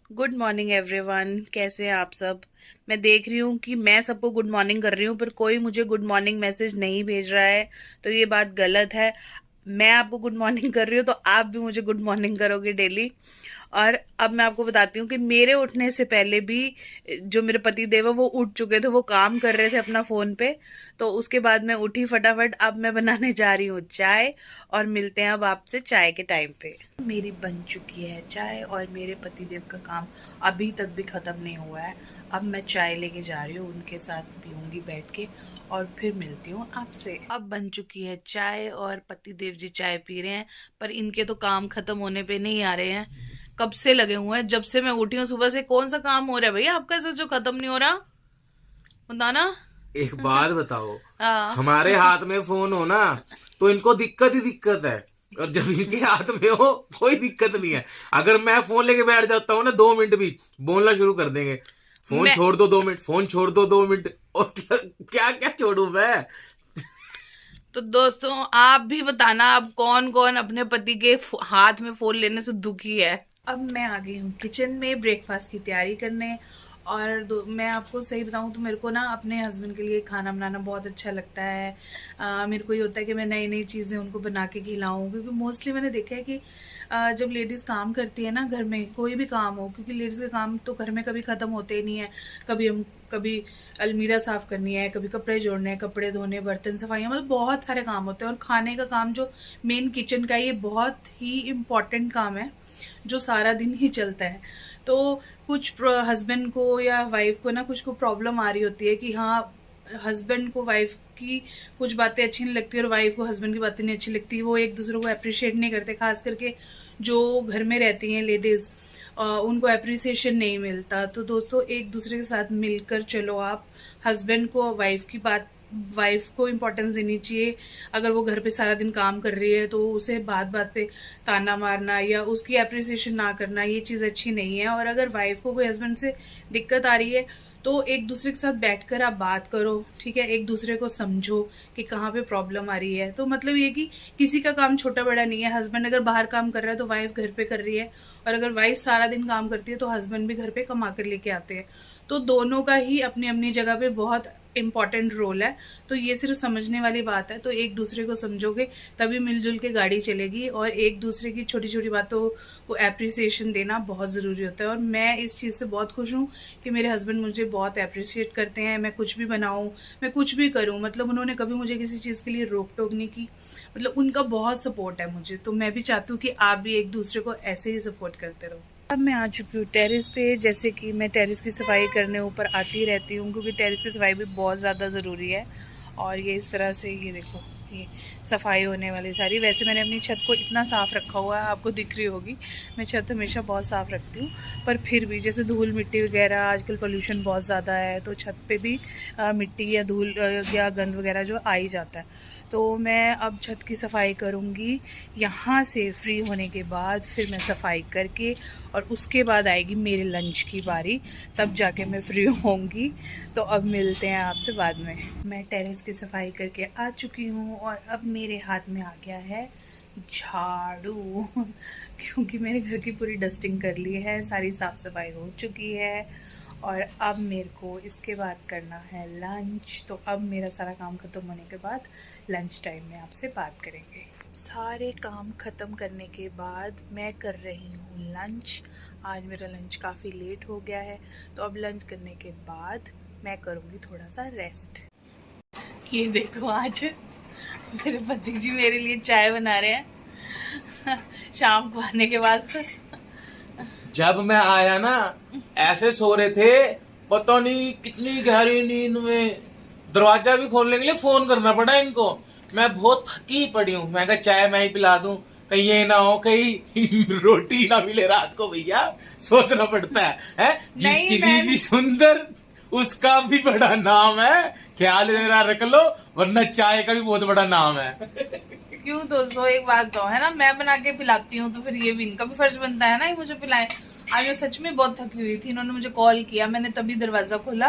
Good morning everyone, कैसे हैं आप सब। मैं देख रही हूँ कि मैं सबको गुड मॉर्निंग कर रही हूँ पर कोई मुझे गुड मॉर्निंग मैसेज नहीं भेज रहा है, तो ये बात गलत है। मैं आपको गुड मॉर्निंग कर रही हूँ तो आप भी मुझे गुड मॉर्निंग करोगे डेली। और अब मैं आपको बताती हूँ कि मेरे उठने से पहले भी जो मेरे पति देव है वो उठ चुके थे, वो काम कर रहे थे अपना फोन पे। तो उसके बाद मैं उठी फटाफट। अब मैं बनाने जा रही हूँ चाय और मिलते हैं अब आपसे चाय के टाइम पे। मेरी बन चुकी है चाय और मेरे पति देव का काम अभी तक भी ख़त्म नहीं हुआ है। अब मैं चाय लेके जा रही हूँ, उनके साथ पीऊँगी बैठ के और फिर मिलती हूँ आपसे। अब बन चुकी है चाय और पति देव जी चाय पी रहे हैं, पर इनके तो काम ख़त्म होने पे नहीं आ रहे हैं। कब से लगे हुए हैं, जब से मैं उठी हूँ सुबह से। कौन सा काम हो रहा है भैया आपका ऐसा जो ख़त्म नहीं हो रहा, बताना। एक बात बताओ। हाँ। हमारे हाथ में फोन हो ना तो इनको दिक्कत ही दिक्कत है, और जब इनके हाथ में हो कोई दिक्कत नहीं है। अगर मैं फोन लेके बैठ जाता हूँ ना 2 मिनट भी बोलना शुरू कर देंगे। फोन मैं छोड़ दो 2 मिनट, फोन छोड़ दो 2 मिनट, और क्या क्या क्या छोड़ू मैं। तो दोस्तों आप भी बताना, अब कौन कौन अपने पति के हाथ में फोन लेने से दुखी है। अब मैं आ गई हूँ किचन में ब्रेकफास्ट की तैयारी करने। और मैं आपको सही बताऊँ तो मेरे को ना अपने हस्बैंड के लिए खाना बनाना बहुत अच्छा लगता है। मेरे को ये होता है कि मैं नई नई चीज़ें उनको बना के खिलाऊँ, क्योंकि मोस्टली मैंने देखा है कि जब लेडीज़ काम करती है ना घर में, कोई भी काम हो, क्योंकि लेडीज़ के काम तो घर में कभी ख़त्म होते ही नहीं है। कभी अलमीरा साफ़ करनी है, कभी कपड़े जोड़ने हैं, कपड़े धोने, बर्तन सफाइयाँ, मतलब बहुत सारे काम होते हैं। और खाने का काम जो मेन किचन का, ये बहुत ही इम्पॉर्टेंट काम है जो सारा दिन ही चलता है। तो कुछ हस्बैंड को या वाइफ को ना कुछ को प्रॉब्लम आ रही होती है कि हाँ, हस्बैंड को वाइफ की कुछ बातें अच्छी नहीं लगती और वाइफ को हस्बैंड की बातें नहीं अच्छी लगती। वो एक दूसरे को अप्रिशिएट नहीं करते, खास करके जो घर में रहती हैं लेडीज़, उनको अप्रिसिएशन नहीं मिलता। तो दोस्तों एक दूसरे के साथ मिलकर चलो आप। हस्बैंड को वाइफ को इम्पोर्टेंस देनी चाहिए। अगर वो घर पे सारा दिन काम कर रही है तो उसे बात बात पे ताना मारना या उसकी अप्रिसिएशन ना करना, ये चीज़ अच्छी नहीं है। और अगर वाइफ को कोई हस्बैंड से दिक्कत आ रही है तो एक दूसरे के साथ बैठकर आप बात करो, ठीक है। एक दूसरे को समझो कि कहाँ पे प्रॉब्लम आ रही है। तो मतलब ये कि किसी का काम छोटा बड़ा नहीं है। हस्बैंड अगर बाहर काम कर रहा है तो वाइफ घर पे कर रही है, और अगर वाइफ सारा दिन काम करती है तो हस्बैंड भी घर पे कमा कर लेके आते हैं। तो दोनों का ही अपनी अपनी जगह पे बहुत इम्पॉर्टेंट रोल है। तो ये सिर्फ समझने वाली बात है। तो एक दूसरे को समझोगे तभी मिलजुल के गाड़ी चलेगी। और एक दूसरे की छोटी छोटी बातों को एप्रिसिएशन देना बहुत ज़रूरी होता है। और मैं इस चीज़ से बहुत खुश हूँ कि मेरे हस्बैंड मुझे बहुत अप्रिशिएट करते हैं। मैं कुछ भी बनाऊँ, मैं कुछ भी करूँ, मतलब उन्होंने कभी मुझे किसी चीज़ के लिए रोक टोक नहीं की। मतलब उनका बहुत सपोर्ट है मुझे। तो मैं भी चाहती हूँ कि आप भी एक दूसरे को ऐसे ही सपोर्ट करते रहो। अब मैं आ चुकी हूँ टेरेस पे। जैसे कि मैं टेरेस की सफाई करने ऊपर आती रहती हूँ, क्योंकि टेरेस की सफाई भी बहुत ज़्यादा ज़रूरी है। और ये इस तरह से, ये देखो, ये सफाई होने वाली सारी। वैसे मैंने अपनी छत को इतना साफ़ रखा हुआ है, आपको दिख रही होगी। मैं छत हमेशा बहुत साफ़ रखती हूँ, पर फिर भी जैसे धूल मिट्टी वगैरह, आजकल पोल्यूशन बहुत ज़्यादा है तो छत पे भी मिट्टी या धूल या गंद वगैरह जो आ ही जाता है। तो मैं अब छत की सफाई करूँगी। यहाँ से फ्री होने के बाद फिर मैं सफाई करके, और उसके बाद आएगी मेरे लंच की बारी, तब जाके मैं फ्री होंगी। तो अब मिलते हैं आपसे बाद में। मैं टेरेस की सफाई करके आ चुकी हूँ और अब मेरे हाथ में आ गया है झाड़ू क्योंकि मैंने घर की पूरी डस्टिंग कर ली है, सारी साफ़ सफाई हो चुकी है। और अब मेरे को इसके बाद करना है लंच। तो अब मेरा सारा काम ख़त्म होने के बाद लंच टाइम में आपसे बात करेंगे। सारे काम ख़त्म करने के बाद मैं कर रही हूँ लंच। आज मेरा लंच काफ़ी लेट हो गया है, तो अब लंच करने के बाद मैं करूँगी थोड़ा सा रेस्ट। ये देखो, आज मेरे पति जी मेरे लिए चाय बना रहे हैं शाम को आने के बाद। जब मैं आया ना ऐसे सो रहे थे, पता नहीं कितनी गहरी नींद में। दरवाजा भी खोलने के लिए फोन करना पड़ा इनको। मैं बहुत थकी पड़ी हूँ। मैं कहा चाय मैं ही पिला दूं, कहीं ये ना हो कहीं रोटी ना मिले रात को। भैया सोचना पड़ता है? जिसकी बीवी सुंदर उसका भी बड़ा नाम है। ख्याल जरा रख लो, वरना चाय का भी बहुत बड़ा नाम है। क्यों दोस्तों, एक बात तो है ना, मैं बना के पिलाती हूँ तो फिर ये भी इनका भी फर्ज बनता है ना कि मुझे पिलाएं। आज मैं सच में बहुत थकी हुई थी, इन्होंने मुझे कॉल किया, मैंने तभी दरवाजा खोला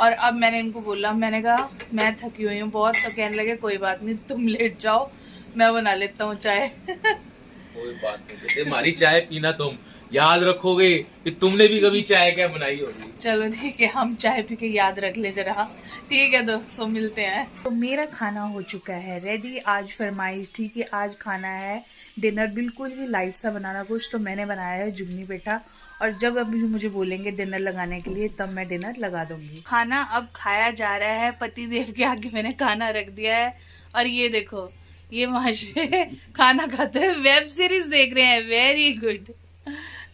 और अब मैंने इनको बोला, मैंने कहा मैं थकी हुई हूँ बहुत। तो कहने लगे कोई बात नहीं, तुम लेट जाओ, मैं बना लेता हूँ चाय कोई बात नहीं, हमारी चाय पीना तुम, याद रखोगे कि तुमने भी कभी चाय क्या बनाई होगी। चलो ठीक है, हम चाय पी के याद रख ले जरा। ठीक है दोस्तों, मिलते हैं। तो मेरा खाना हो चुका है रेडी। आज फरमाइश थी कि आज खाना है डिनर बिल्कुल ही लाइट सा बनाना कुछ, तो मैंने बनाया है जुगनी पेठा। और जब अभी मुझे बोलेंगे डिनर लगाने के लिए तब मैं डिनर लगा दूंगी। खाना अब खाया जा रहा है, पति देव के आगे मैंने खाना रख दिया है। और ये देखो, ये माशे खाना खाते हैं, वेब सीरीज देख रहे हैं। वेरी गुड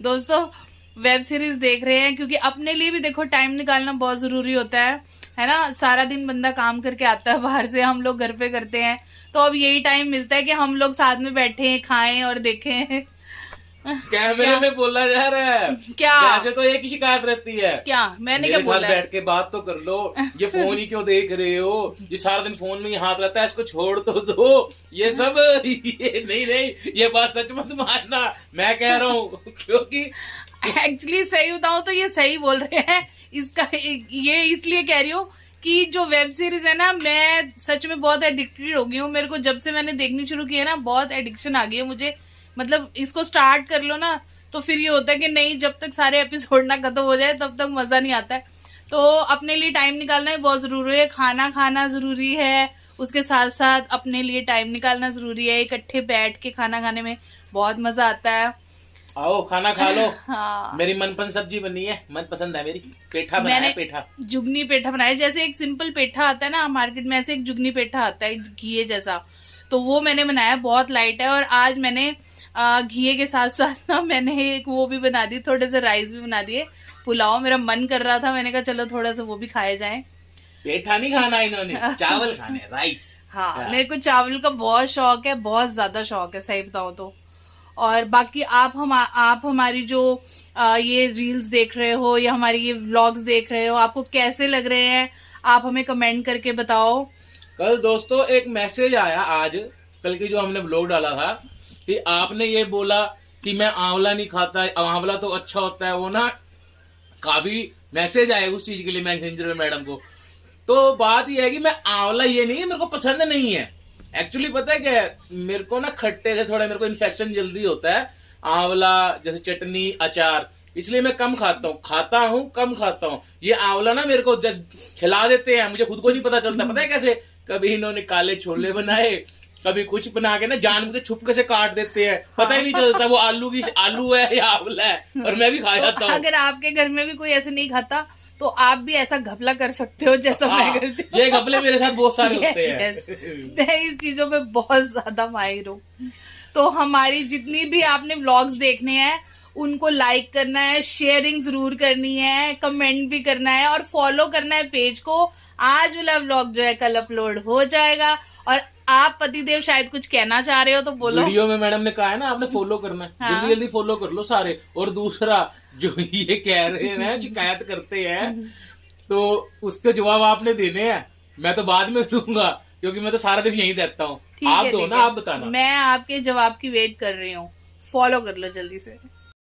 दोस्तों, वेब सीरीज देख रहे हैं, क्योंकि अपने लिए भी देखो टाइम निकालना बहुत जरूरी होता है ना। सारा दिन बंदा काम करके आता है बाहर से, हम लोग घर पे करते हैं, तो अब यही टाइम मिलता है कि हम लोग साथ में बैठे खाएं और देखें। कैमरे में बोला जा रहा है क्या? वैसे तो एक ही शिकायत रहती है। क्या मैंने क्या मेरे बोला? साथ बैठ के बात तो कर लो। ये फोन ही क्यों देख रहे हो? ये सारा दिन फोन में ही हाथ रहता है, इसको छोड़ तो दो। ये सब ये नहीं, ये बात सच मत मानना, मैं कह रहा हूँ। क्योंकि एक्चुअली सही बताऊं तो ये सही बोल रहे हैं। इसका ये इसलिए कह रही हूँ कि जो वेब सीरीज है ना, मैं सच में बहुत एडिक्टेड हो गई हूँ। मेरे को जब से मैंने देखनी शुरू की है ना, बहुत एडिक्शन आ गई है मुझे। मतलब इसको स्टार्ट कर लो ना, तो फिर ये होता है कि नहीं, जब तक सारे एपिसोड ना खत्म हो जाए तब तक मजा नहीं आता है। तो अपने लिए टाइम निकालना भी बहुत जरूरी है। खाना खाना जरूरी है, उसके साथ साथ अपने लिए टाइम निकालना जरूरी है। इकट्ठे बैठ के खाना खाने में बहुत मजा आता है। आओ खाना खा लो। हाँ, मेरी मनपसंद सब्जी बनी है, मनपसंद है मेरी। पेठा बनाया है, पेठा जुगनी पेठा बनाया। जैसे एक सिंपल पेठा आता है ना मार्केट में, ऐसे एक जुगनी पेठा आता है घिये जैसा, तो वो मैंने बनाया, बहुत लाइट है। और आज मैंने घिये के साथ साथ ना मैंने एक वो भी बना दी, थोड़े से राइस भी बना दिए। पुलाव मेरा मन कर रहा था, मैंने कहा चलो थोड़ा सा वो भी खाए जाए। पेठा नहीं खाना इन्होंने, चावल खाने, राइस। हाँ, मेरे को चावल का बहुत शौक है, बहुत ज्यादा शौक है सही बताऊं तो। और बाकी आप हमारी जो ये रील्स देख रहे हो या हमारी ये व्लॉग्स देख रहे हो, आपको कैसे लग रहे हैं, आप हमें कमेंट करके बताओ। कल दोस्तों एक मैसेज आया, आज कल की जो हमने व्लॉग डाला था, कि आपने ये बोला कि मैं आंवला नहीं खाता, आंवला तो अच्छा होता है। वो ना काफी मैसेज आए उस चीज के लिए मैसेंजर में मैडम को। तो बात ये है कि मैं आंवला ये नहीं है, मेरे को पसंद नहीं है। एक्चुअली पता है क्या, मेरे को ना खट्टे से थोड़ा मेरे को इन्फेक्शन जल्दी होता है। आंवला जैसे चटनी, अचार, इसलिए मैं कम खाता हूँ, कम खाता हूँ। ये आंवला ना मेरे को जस्ट खिला देते हैं, मुझे खुद को नहीं पता चलता। पता है कैसे? कभी इन्होंने काले छोले बनाए, कभी कुछ बना के ना जान मुझे छुपके से काट देते हैं, पता ही नहीं चलता वो आलू है या आंवला है, और मैं भी खा जाता हूँ। अगर आपके घर में भी कोई ऐसे नहीं खाता तो आप भी ऐसा घपला कर सकते हो जैसा मैं करती हूँ। ये घपले मेरे साथ बहुत सारे होते हैं। मैं इस चीजों पे बहुत ज्यादा माहिर हूँ। तो हमारी जितनी भी आपने व्लॉग्स देखने हैं उनको लाइक करना है, शेयरिंग जरूर करनी है, कमेंट भी करना है और फॉलो करना है पेज को। आज वाला व्लॉग जो है कल अपलोड हो जाएगा। और आप पतिदेव शायद कुछ कहना चाह रहे हो तो बोलो। वीडियो में मैडम ने कहा है ना आपने फॉलो करना है, हाँ। जल्दी जल्दी फॉलो कर लो सारे। और दूसरा जो ये कह रहे हैं ना, शिकायत करते हैं, तो उसके जवाब आपने देने हैं। मैं तो बाद में दूंगा, क्योंकि मैं तो सारा दिन यहीं रहता हूँ। आप दो ना, आप बताना। मैं आपके जवाब की वेट कर रही हूँ, फॉलो कर लो जल्दी से।